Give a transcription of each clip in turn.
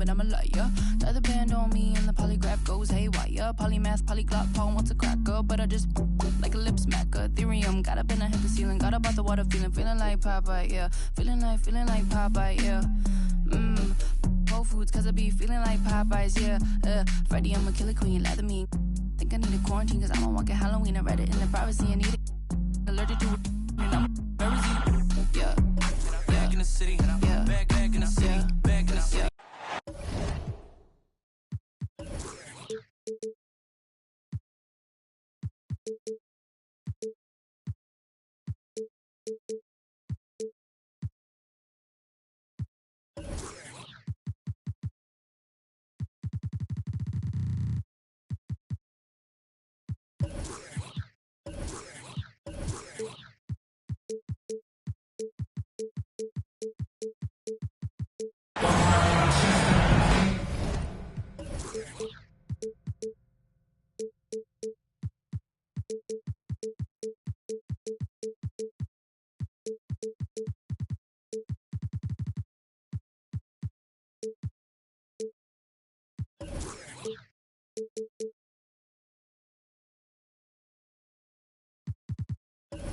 but I'm a liar. The other band on me and the polygraph goes haywire. Polymath, polyglot, Paul wants a cracker, but I just like a lip smacker. Ethereum, got up in the hit the ceiling, got up out the water, feeling like Popeye, yeah. Feeling like Popeye, yeah. Whole Foods, cause I be feeling like Popeyes, yeah. Freddie, I'm a killer queen, lather me. Think I need a quarantine, cause I don't walk at Halloween. I read it in the privacy and need it. Allergic to it, and I'm very yeah. Back in the city, yeah. Back in the city, yeah. Back in the city.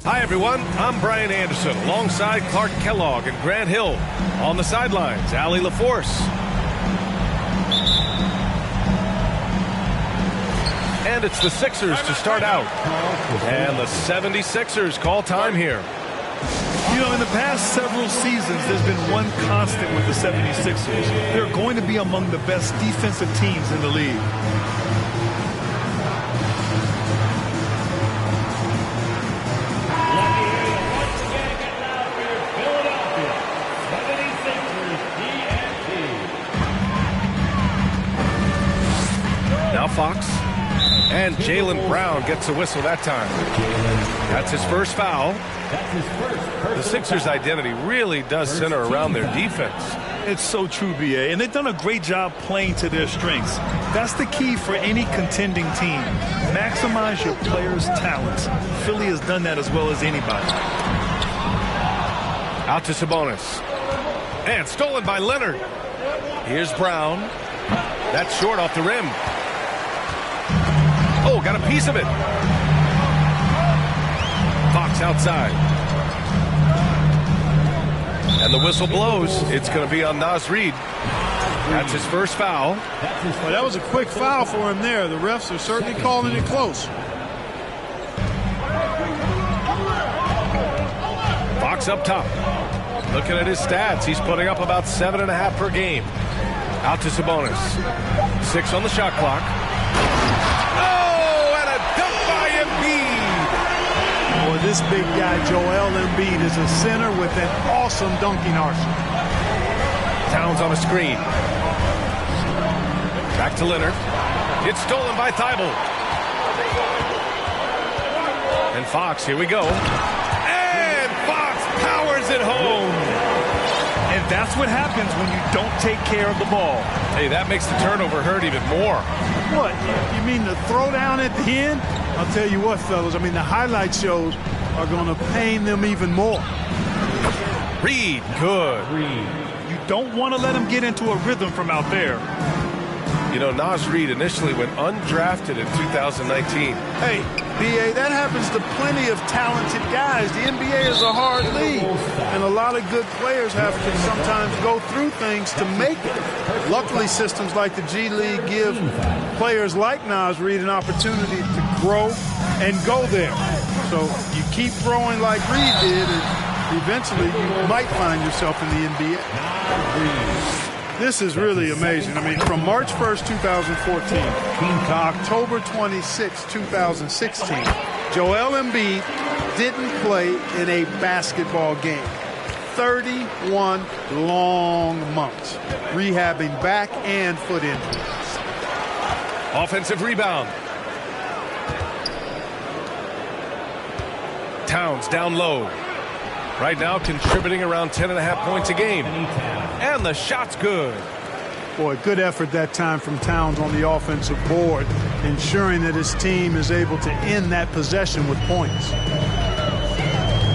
Hi, everyone. I'm Brian Anderson, alongside Clark Kellogg and Grant Hill. On the sidelines, Allie LaForce. And it's the Sixers to start out. And the 76ers call time here. You know, in the past several seasons, there's been one constant with the 76ers. They're going to be among the best defensive teams in the league. Fox, and Jaylen Brown gets a whistle that time. That's his first foul. The Sixers' identity really does center around their defense. It's so true, B.A., and they've done a great job playing to their strengths. That's the key for any contending team. Maximize your players' talents. Philly has done that as well as anybody. Out to Sabonis. And stolen by Leonard. Here's Brown. That's short off the rim. Oh, got a piece of it. Fox outside. And the whistle blows. It's going to be on Naz Reid. That's his first foul. Well, that was a quick foul for him there. The refs are certainly calling it close. Fox up top. Looking at his stats, he's putting up about 7.5 per game. Out to Sabonis. 6 on the shot clock. Boy, this big guy, Joel Embiid, is a center with an awesome dunking arsenal. Towns on a screen. Back to Leonard. It's stolen by Thibault. And Fox, here we go. And Fox powers it home. And that's what happens when you don't take care of the ball. Hey, that makes the turnover hurt even more. What? You mean the throwdown at the end? I'll tell you what, fellas. I mean, the highlight shows are going to pain them even more. Reid, good. You don't want to let him get into a rhythm from out there. You know, Naz Reid initially went undrafted in 2019. Hey, B.A., that happens to plenty of talented guys. The NBA is a hard league, and a lot of good players have to sometimes go through things to make it. Luckily, systems like the G League give players like Naz Reid an opportunity to grow and go there. So you keep throwing like Reid did, and eventually you might find yourself in the NBA. This is really amazing. I mean, from March 1st, 2014 to October 26, 2016, Joel Embiid didn't play in a basketball game. 31 long months, rehabbing back and foot injuries. Offensive rebound. Towns down low. Right now contributing around 10.5 points a game. And the shot's good. Boy, good effort that time from Towns on the offensive board, ensuring that his team is able to end that possession with points.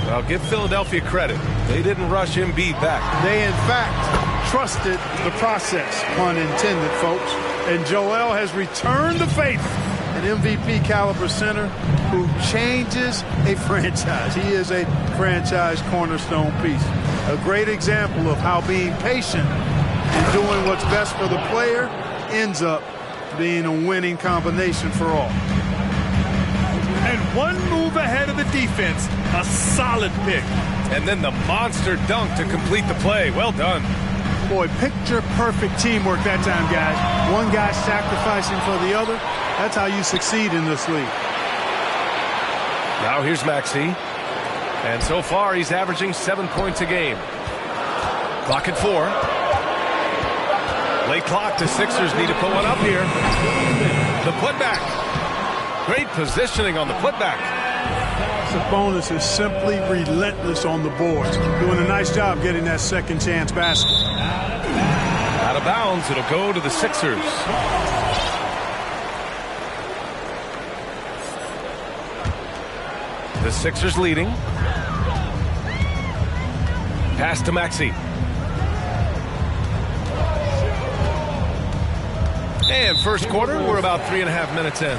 Well, give Philadelphia credit. They didn't rush Embiid back. They, in fact, trusted the process, pun intended, folks. And Joel has returned the favor. An MVP caliber center who changes a franchise. He is a franchise cornerstone piece. A great example of how being patient and doing what's best for the player ends up being a winning combination for all. And one move ahead of the defense, a solid pick. And then the monster dunk to complete the play. Well done. Boy, picture-perfect teamwork that time, guys. One guy sacrificing for the other. That's how you succeed in this league. Now here's Maxey. And so far, he's averaging 7 points a game. Clock at 4. Late clock. The Sixers need to put one up here. The putback. Great positioning on the putback. Sabonis is simply relentless on the boards. Doing a nice job getting that second chance basket. Out of bounds. It'll go to the Sixers. The Sixers leading. Pass to Maxey. And first quarter, we're about 3.5 minutes in.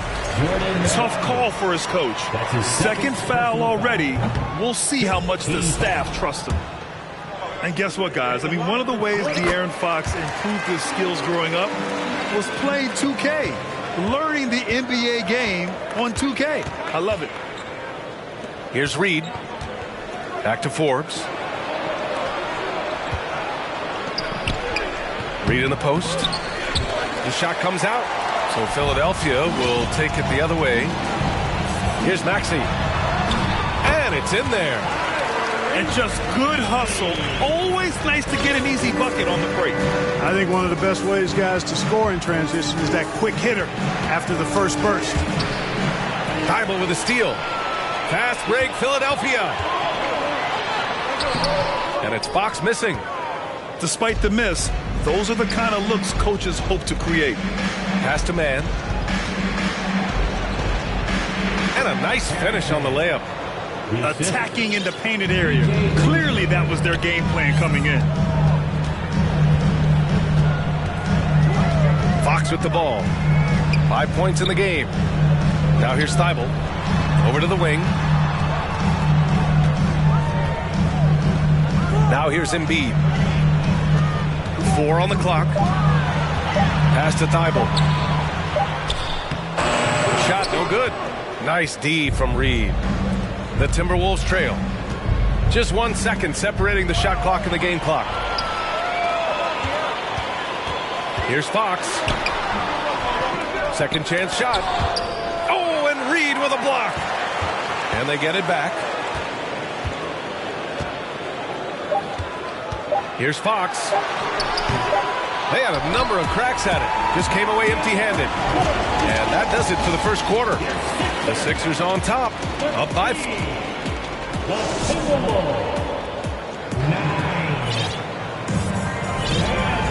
Tough call for his coach. Second foul already. We'll see how much the staff trusts him. And guess what, guys? I mean, one of the ways De'Aaron Fox improved his skills growing up was playing 2K. Learning the NBA game on 2K. I love it. Here's Reed. Back to Forbes. Reed in the post. The shot comes out. So Philadelphia will take it the other way. Here's Maxey. And it's in there. And just good hustle. Always nice to get an easy bucket on the break. I think one of the best ways, guys, to score in transition is that quick hitter after the first burst. Thybulle with a steal. Fast break, Philadelphia. And it's Fox missing. Despite the miss, those are the kind of looks coaches hope to create. Pass to man. And a nice finish on the layup. Attacking in the painted area. Clearly that was their game plan coming in. Fox with the ball. 5 points in the game. Now here's Thybulle. Over to the wing. Now here's Embiid. 4 on the clock. Pass to Thybulle. Shot no good. Nice D from Reed. The Timberwolves trail. Just 1 second separating the shot clock and the game clock. Here's Fox. Second chance shot. Oh, and Reed with a block. And they get it back. Here's Fox. They had a number of cracks at it. Just came away empty-handed. And that does it for the first quarter. The Sixers on top. Up by 4.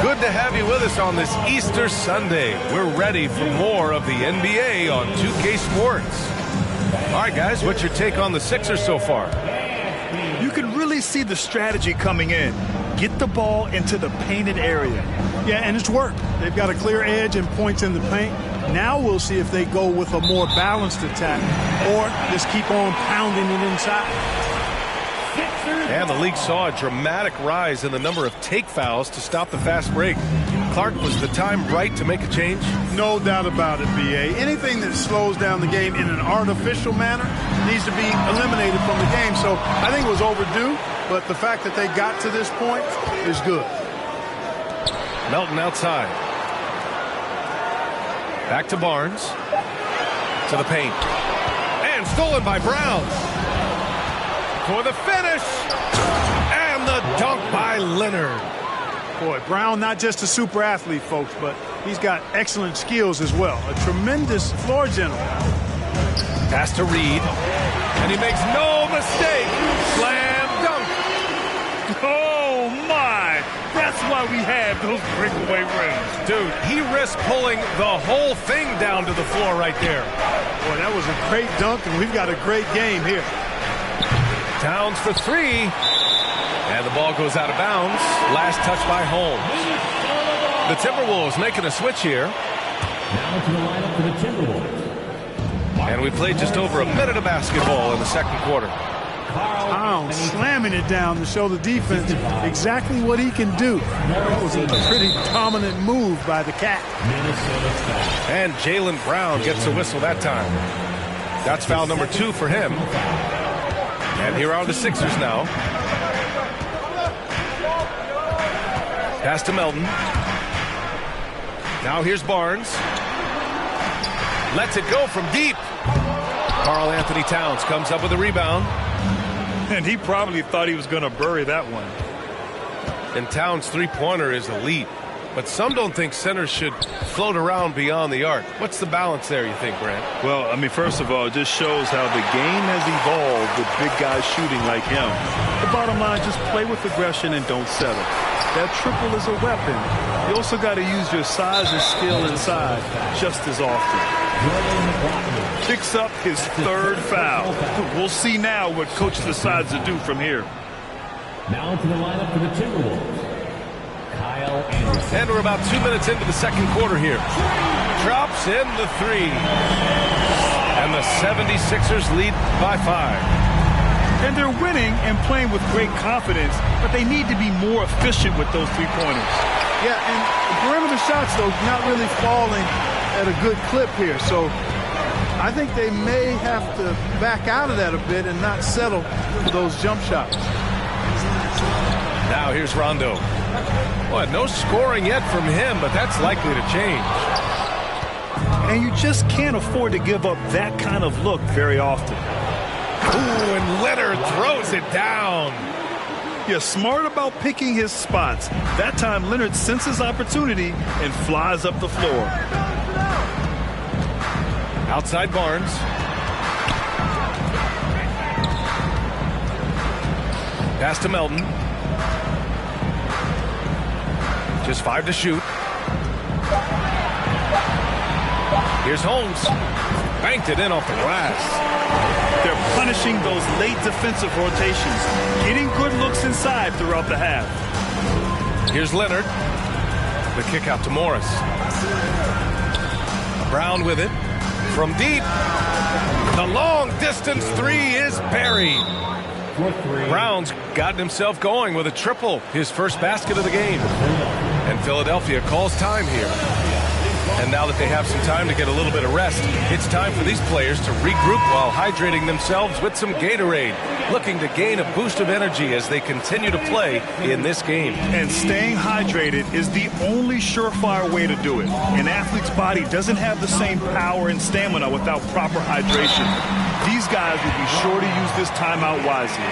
Good to have you with us on this Easter Sunday. We're ready for more of the NBA on 2K Sports. All right, guys, what's your take on the Sixers so far? You can really see the strategy coming in. Get the ball into the painted area. Yeah, and it's worked. They've got a clear edge and points in the paint. Now we'll see if they go with a more balanced attack or just keep on pounding it inside. And the league saw a dramatic rise in the number of take fouls to stop the fast break. Clark, was the time right to make a change? No doubt about it, B.A. Anything that slows down the game in an artificial manner needs to be eliminated from the game. So I think it was overdue, but the fact that they got to this point is good. Melton outside. Back to Barnes. To the paint. And stolen by Brown. For the finish. And the dunk by Leonard. Boy, Brown not just a super athlete, folks, but he's got excellent skills as well. A tremendous floor general. Pass to Reed. And he makes no mistake. Slam dunk. Oh, my. That's why we have those breakaway rims. Dude, he risked pulling the whole thing down to the floor right there. Boy, that was a great dunk, and we've got a great game here. Towns for 3. And And the ball goes out of bounds. Last touch by Holmes. The Timberwolves making a switch here. Now to the lineup for the Timberwolves. And we played just over a minute of basketball in the second quarter. Towns slamming it down to show the defense exactly what he can do. That was a pretty dominant move by the Cat. And Jaylen Brown gets a whistle that time. That's foul number 2 for him. And here are the Sixers now. Pass to Melton. Now here's Barnes. Lets it go from deep. Karl Anthony Towns comes up with a rebound. And he probably thought he was going to bury that one. And Towns' three-pointer is elite. But some don't think centers should float around beyond the arc. What's the balance there, you think, Grant? Well, I mean, first of all, it just shows how the game has evolved with big guys shooting like him. The bottom line, just play with aggression and don't settle. That triple is a weapon. You also got to use your size and skill inside just as often. Picks up his 3rd foul. We'll see now what coach decides to do from here. Now to the lineup for the Timberwolves. Kyle Anderson. And we're about 2 minutes into the second quarter here. Drops in the 3. And the 76ers lead by 5. And they're winning and playing with great confidence, but they need to be more efficient with those three-pointers. Yeah, and the perimeter shots, though, not really falling at a good clip here. So I think they may have to back out of that a bit and not settle for those jump shots. Now here's Rondo. Boy, no scoring yet from him, but that's likely to change. And you just can't afford to give up that kind of look very often. Ooh, and Leonard throws it down. You're smart about picking his spots. That time, Leonard senses opportunity and flies up the floor. Outside Barnes. Pass to Melton. Just 5 to shoot. Here's Holmes. Banked it in off the glass. They're punishing those late defensive rotations, getting good looks inside throughout the half. Here's Leonard. The kick out to Morris. Brown with it. From deep. The long distance 3 is buried. Brown's gotten himself going with a triple, his first basket of the game. And Philadelphia calls time here. And now that they have some time to get a little bit of rest, it's time for these players to regroup while hydrating themselves with some Gatorade, looking to gain a boost of energy as they continue to play in this game. And staying hydrated is the only surefire way to do it. An athlete's body doesn't have the same power and stamina without proper hydration. These guys will be sure to use this timeout wisely.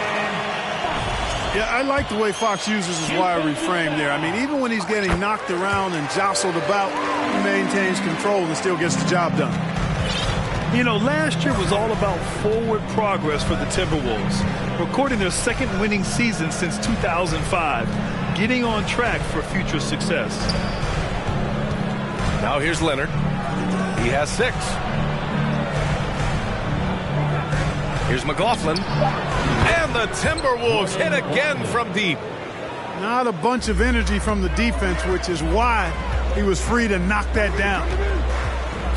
Yeah, I like the way Fox uses his wiry frame there. I mean, even when he's getting knocked around and jostled about, he maintains control and still gets the job done. You know, last year was all about forward progress for the Timberwolves, recording their 2nd winning season since 2005, getting on track for future success. Now here's Leonard. He has 6. Here's McLaughlin. And the Timberwolves hit again from deep. Not a bunch of energy from the defense, which is why he was free to knock that down.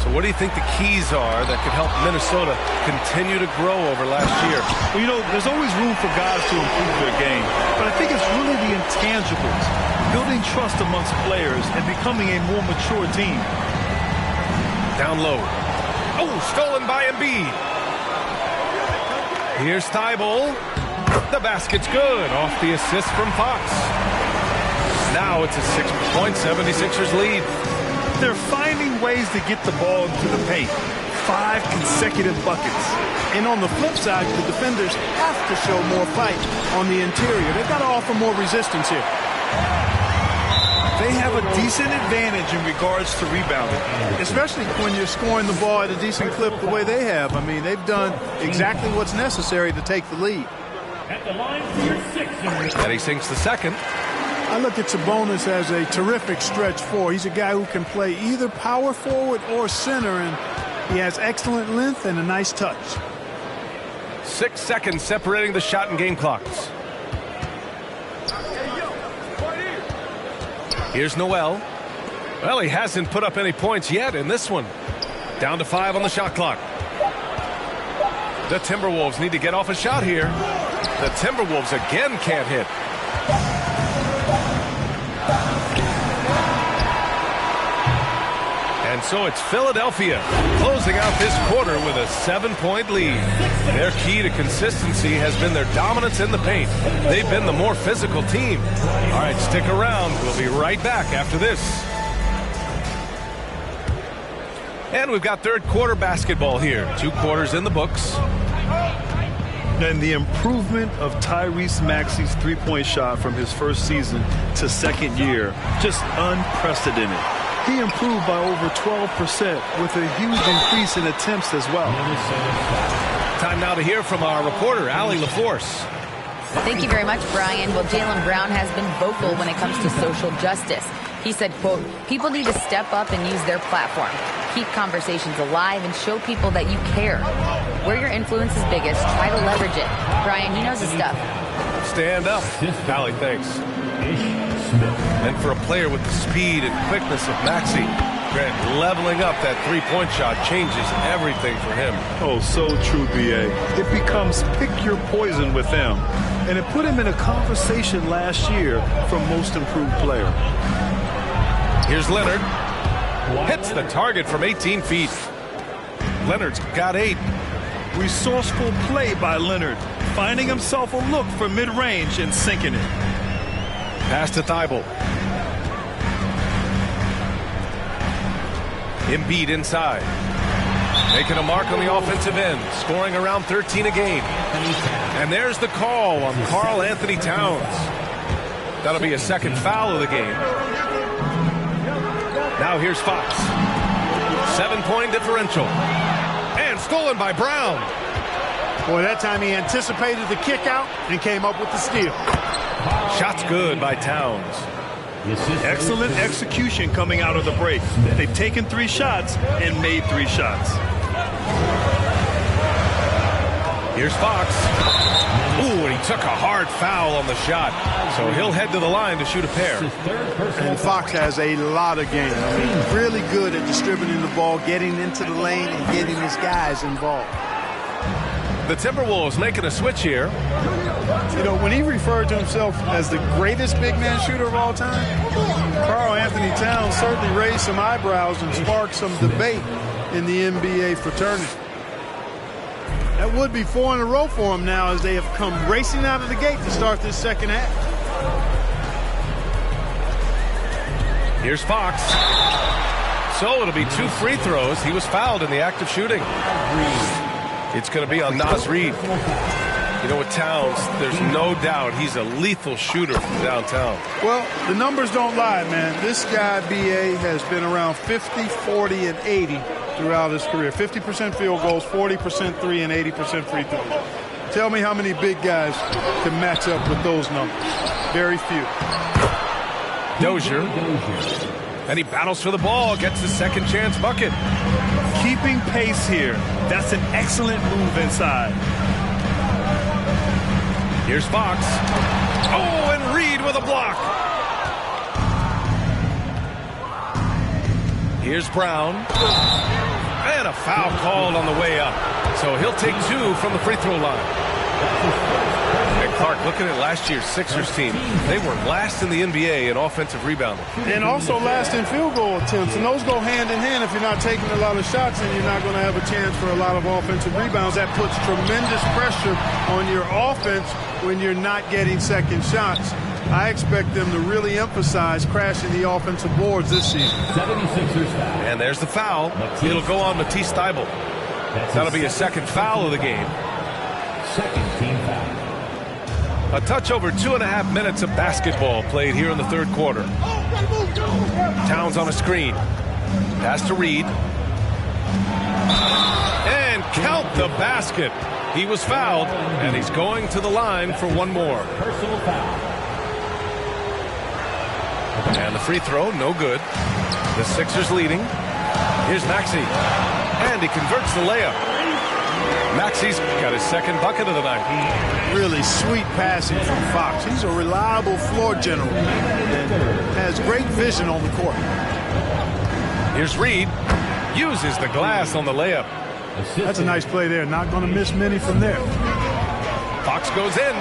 So what do you think the keys are that could help Minnesota continue to grow over last year? Well, you know, there's always room for guys to improve their game. But I think it's really the intangibles, building trust amongst players and becoming a more mature team. Down low. Oh, stolen by Embiid. Here's Thibault. The basket's good off the assist from Fox. Now it's a 6-point 76ers lead. They're finding ways to get the ball into the paint. 5 consecutive buckets. And on the flip side, the defenders have to show more fight on the interior. They've got to offer more resistance here. They have a decent advantage in regards to rebounding. Especially when you're scoring the ball at a decent clip the way they have. I mean, they've done exactly what's necessary to take the lead. At the line for your Sixers. And he sinks the second. I look at Sabonis as a terrific stretch 4. He's a guy who can play either power forward or center, and he has excellent length and a nice touch. 6 seconds separating the shot and game clocks. Here's Noel. Well, he hasn't put up any points yet in this one. Down to 5 on the shot clock. The Timberwolves need to get off a shot here. The Timberwolves again can't hit. And so it's Philadelphia closing out this quarter with a 7-point lead. Their key to consistency has been their dominance in the paint. They've been the more physical team. All right, stick around. We'll be right back after this. And we've got third quarter basketball here. 2 quarters in the books. And the improvement of Tyrese Maxey's three-point shot from his first season to second year, just unprecedented. He improved by over 12% with a huge increase in attempts as well. Time now to hear from our reporter, Allie LaForce. Thank you very much, Brian. Well, Jaylen Brown has been vocal when it comes to social justice. He said, quote, people need to step up and use their platform. Keep conversations alive and show people that you care. Where your influence is biggest, try to leverage it. Brian, he knows his stuff. Stand up. Allie, thanks. And for a player with the speed and quickness of Maxey, Grant, leveling up that three-point shot changes everything for him. Oh, so true, B.A. It becomes pick your poison with them. And it put him in a conversation last year for most improved player. Here's Leonard. Hits the target from 18 feet. Leonard's got 8. Resourceful play by Leonard, finding himself a look for mid-range and sinking it. Pass to Thibault. Embiid inside. Making a mark on the offensive end. Scoring around 13 a game. And there's the call on Karl Anthony Towns. That'll be a second foul of the game. Now here's Fox. 7-point differential. And stolen by Brown. Boy, that time he anticipated the kick out and came up with the steal. Shot's good by Towns. Excellent execution coming out of the break. They've taken 3 shots and made 3 shots. Here's Fox. Ooh, and he took a hard foul on the shot. So he'll head to the line to shoot a pair. And Fox has a lot of game. I mean, really good at distributing the ball, getting into the lane, and getting his guys involved. The Timberwolves making a switch here. You know, when he referred to himself as the greatest big man shooter of all time, Karl Anthony Towns certainly raised some eyebrows and sparked some debate in the NBA fraternity. That would be 4 in a row for him now as they have come racing out of the gate to start this second half. Here's Fox. So it'll be 2 free throws. He was fouled in the act of shooting. It's going to be on Naz Reid. You know, with Towns, there's no doubt he's a lethal shooter from downtown. Well, the numbers don't lie, man. This guy, B.A., has been around 50, 40, and 80 throughout his career. 50% field goals, 40% 3, and 80% free throws. Tell me how many big guys can match up with those numbers. Very few. Dozier. And he battles for the ball, gets his second chance bucket. Keeping pace here. That's an excellent move inside. Here's Fox. Oh, and Reid with a block. Here's Brown. And a foul called on the way up. So he'll take 2 from the free throw line. And Clark, looking at last year's Sixers team, they were last in the NBA in offensive rebounding. And also last in field goal attempts. And those go hand in hand. If you're not taking a lot of shots, and you're not going to have a chance for a lot of offensive rebounds. That puts tremendous pressure on your offense when you're not getting second shots. I expect them to really emphasize crashing the offensive boards this season. 76ers foul. And there's the foul. It'll go on Matisse Thybulle. That'll be a second foul of the game. Second team foul. A touch over 2.5 minutes of basketball played here in the third quarter. Towns on a screen. Pass to Reid. And count the basket. He was fouled, and he's going to the line for one more. Personal foul. And the free throw, no good. The Sixers leading. Here's Maxey. And he converts the layup. Maxi's got his second bucket of the night. Really sweet passing from Fox. He's a reliable floor general and has great vision on the court. Here's Reed. Uses the glass on the layup. That's a nice play there. Not going to miss many from there. Fox goes in.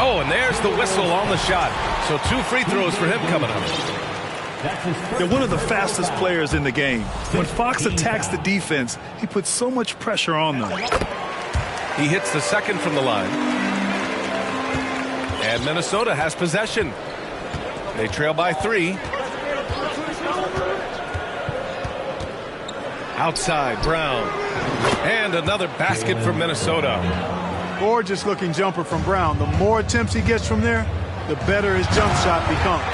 Oh, and there's the whistle on the shot. So 2 free throws for him coming up. They're one of the fastest players in the game. When Fox attacks the defense, he puts so much pressure on them. He hits the second from the line. And Minnesota has possession. They trail by 3. Outside, Brown. And another basket for Minnesota. Gorgeous looking jumper from Brown. The more attempts he gets from there, the better his jump shot becomes.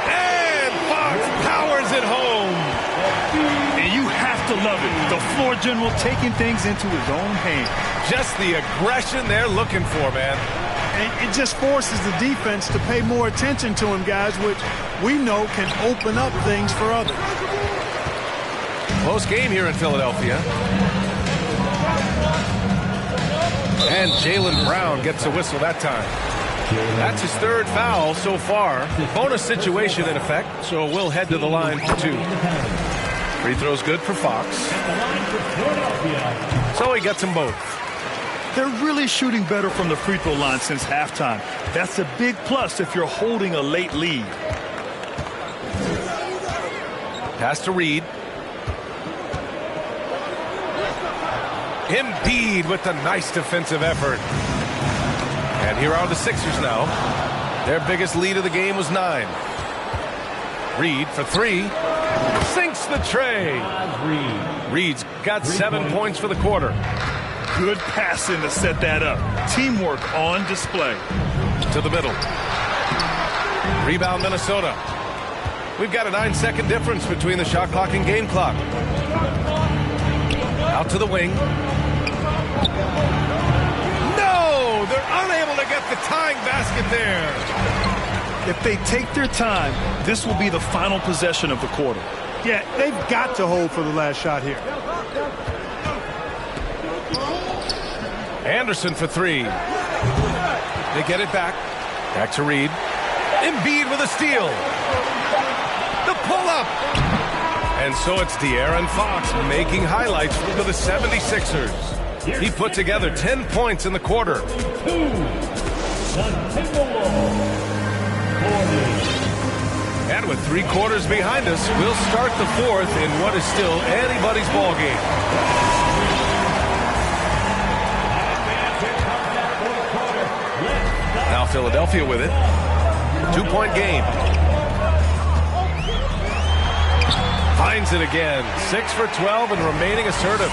And Fox powers it home. And you have to love it. The floor general taking things into his own hands. Just the aggression they're looking for, man. And it just forces the defense to pay more attention to him, guys, which we know can open up things for others. Close game here in Philadelphia. And Jaylen Brown gets a whistle that time. That's his 3rd foul so far. Bonus situation in effect, so we'll head to the line for 2. Free throws good for Fox. So he gets them both. They're really shooting better from the free throw line since halftime. That's a big plus if you're holding a late lead. Pass to Reed. Embiid with a nice defensive effort. And here are the Sixers now. Their biggest lead of the game was 9. Reed for 3. Sinks the tray. Reed's got 7 points for the quarter. Good passing to set that up. Teamwork on display. To the middle. Rebound Minnesota. We've got a 9-second difference between the shot clock and game clock. Out to the wing. No! They're unable to get the tying basket there. If they take their time, this will be the final possession of the quarter. Yeah, they've got to hold for the last shot here. Anderson for 3. They get it back. Back to Reed. Embiid with a steal. The pull-up. And so it's De'Aaron Fox making highlights for the 76ers. He put together 10 points in the quarter. And with 3 quarters behind us, we'll start the 4th in what is still anybody's ball game. Now Philadelphia with it. 2-point game. Finds it again. 6 for 12 and remaining assertive.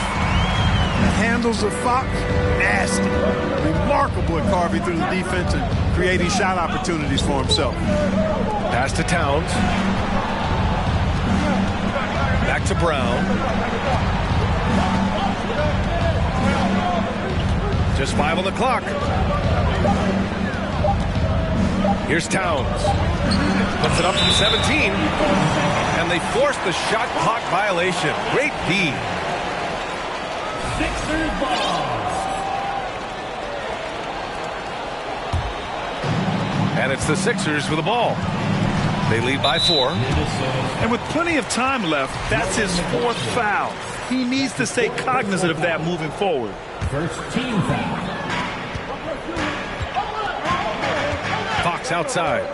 The handles of Fox, nasty. Remarkable at carving through the defense and creating shot opportunities for himself. Pass to Towns. Back to Brown. Just 5 on the clock. Here's Towns. Puts it up from 17. And they force the shot clock violation. Great D. Sixers ball. And it's the Sixers with the ball. They lead by 4. And with plenty of time left, that's his 4th foul. He needs to stay cognizant of that moving forward. First team foul. Fox outside.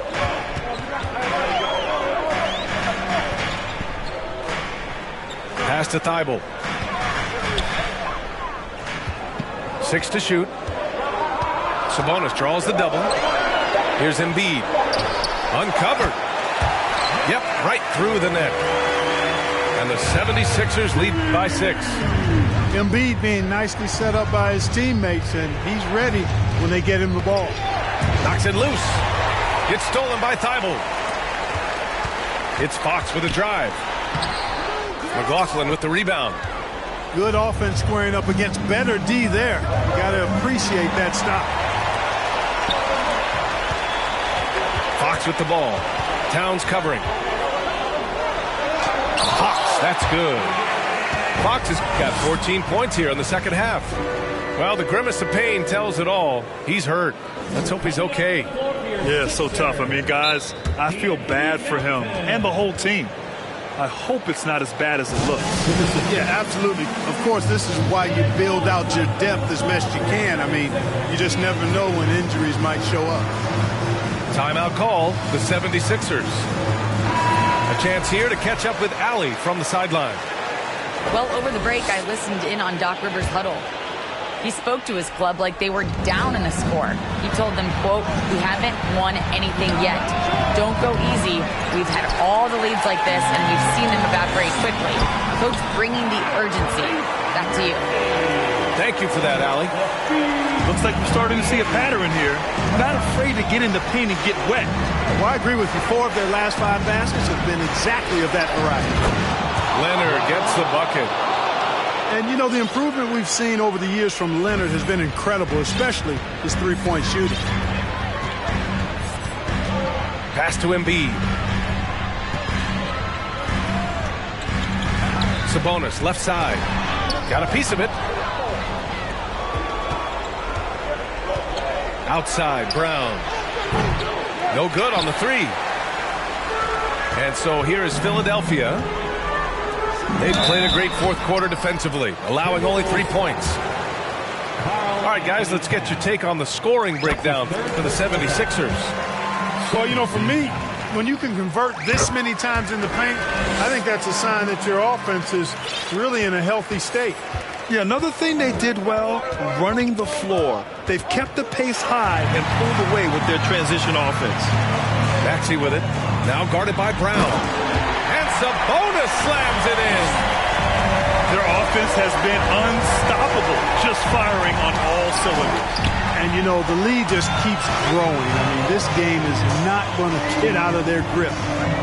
Pass to Thibault. 6 to shoot. Sabonis draws the double. Here's Embiid. Uncovered. Yep, right through the net. And the 76ers lead by 6. Embiid being nicely set up by his teammates, and he's ready when they get him the ball. Knocks it loose. Gets stolen by Thibault. It's Fox with a drive. McLaughlin with the rebound. Good offense squaring up against better D there. Got to appreciate that stop. Fox with the ball. Towns covering. Fox, that's good. Fox has got 14 points here in the second half. Well, the grimace of pain tells it all. He's hurt. Let's hope he's okay. Yeah, so tough. I mean, guys, I feel bad for him and the whole team. I hope it's not as bad as it looks. Yeah, absolutely. Of course, this is why you build out your depth as best you can. I mean, you just never know when injuries might show up. Timeout call, the 76ers. A chance here to catch up with Allie from the sideline. Well, over the break, I listened in on Doc Rivers' huddle. He spoke to his club like they were down in a score. He told them, quote, "We haven't won anything yet. Don't go easy. We've had all the leads like this, and we've seen them evaporate quickly." Coach bringing the urgency. Back to you. Thank you for that, Allie. Looks like we're starting to see a pattern here. Not afraid to get in the paint and get wet. Well, I agree with you. 4 of their last 5 baskets have been exactly of that variety. Leonard gets the bucket. And, you know, the improvement we've seen over the years from Leonard has been incredible, especially his three-point shooting. Pass to Embiid. Sabonis, left side. Got a piece of it. Outside, Brown. No good on the 3. And so here is Philadelphia. They've played a great fourth quarter defensively, allowing only 3 points. All right, guys, let's get your take on the scoring breakdown for the 76ers. Well, you know, for me, when you can convert this many times in the paint, I think that's a sign that your offense is really in a healthy state. Yeah, another thing they did well, running the floor. They've kept the pace high and pulled away with their transition offense. Maxey with it, now guarded by Brown. And Sabonis slams it in. Their offense has been unstoppable, just firing on all cylinders. And, you know, the lead just keeps growing. I mean, this game is not going to get out of their grip.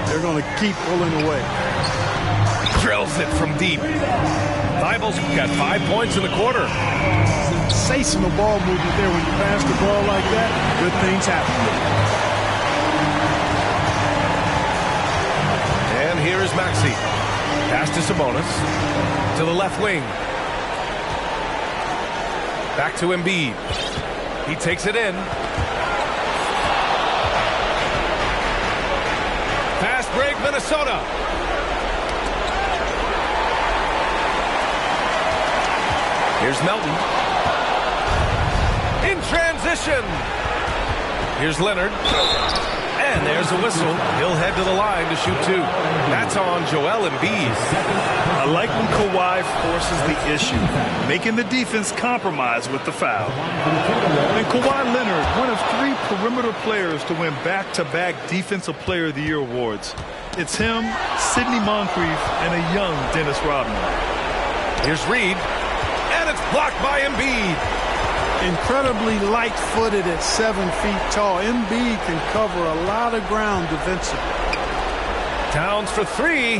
They're going to keep pulling away. Drills it from deep. Bibles got 5 points in the quarter. Sensational ball movement there. When you pass the ball like that, good things happen. And here is Maxey. Pass to Sabonis. To the left wing. Back to Embiid. He takes it in. Fast break, Minnesota. Here's Melton. In transition. Here's Leonard. And there's a whistle. He'll head to the line to shoot 2. That's on Joel Embiid. I like when Kawhi forces the issue, making the defense compromise with the foul. And Kawhi Leonard, one of 3 perimeter players to win back-to-back Defensive Player of the Year awards. It's him, Sidney Moncrief, and a young Dennis Rodman. Here's Reed. And it's blocked by Embiid. Incredibly light-footed at 7 feet tall. Embiid can cover a lot of ground defensively. Towns for 3.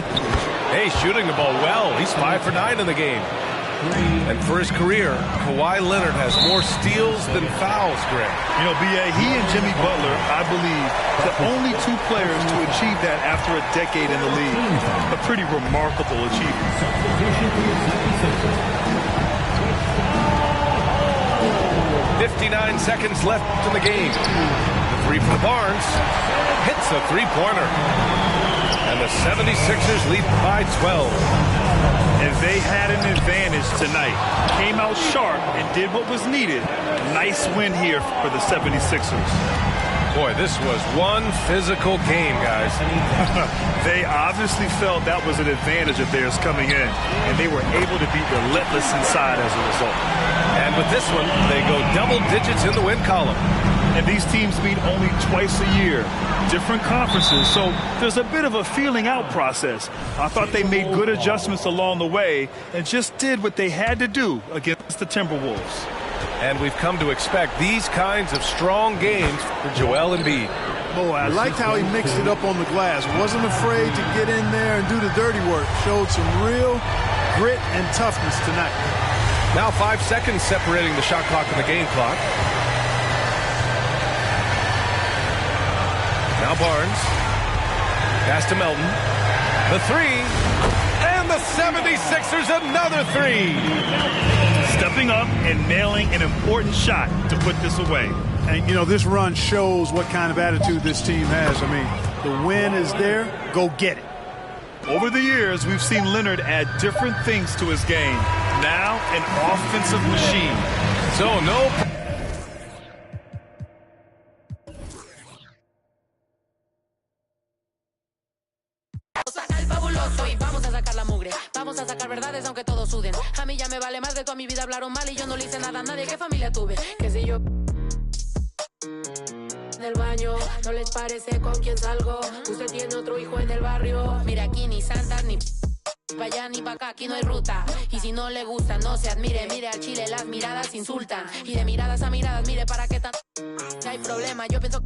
Hey, shooting the ball well. He's 5 for 9 in the game. And for his career, Kawhi Leonard has more steals than fouls, Greg. You know, B.A., he and Jimmy Butler, I believe, the only 2 players to achieve that after a decade in the league. A pretty remarkable achievement. 59 seconds left in the game. The 3 from Barnes hits a 3-pointer. And the 76ers lead by 12. And they had an advantage tonight. Came out sharp and did what was needed. Nice win here for the 76ers. Boy, this was one physical game, guys. They obviously felt that was an advantage of theirs coming in, and they were able to be relentless inside as a result. And with this one, they go double digits in the win column. And these teams meet only twice a year, different conferences, so there's a bit of a feeling out process. I thought they made good adjustments along the way and just did what they had to do against the Timberwolves. And we've come to expect these kinds of strong games for Joel Embiid. Boy, I liked how he mixed it up on the glass. Wasn't afraid to get in there and do the dirty work. Showed some real grit and toughness tonight. Now 5 seconds separating the shot clock and the game clock. Now Barnes. Pass to Melton. The 3. And the 76ers another three. Stepping up and nailing an important shot to put this away. And, you know, this run shows what kind of attitude this team has. I mean, the win is there. Go get it. Over the years, we've seen Leonard add different things to his game. Now, an offensive machine. So, no... Vamos a sacar verdades aunque todos suden. A mí ya me vale más de toda mi vida hablaron mal y yo no le hice nada a nadie. ¿Qué familia tuve? Que si yo del baño, no les parece con quién salgo. Usted tiene otro hijo en el barrio. Mira, aquí ni santas ni pa' allá ni pa' acá, aquí no hay ruta. Y si no le gusta, no se admire. Mire al chile, las miradas insultan. Y de miradas a miradas, mire para qué tan hay problema. Yo pienso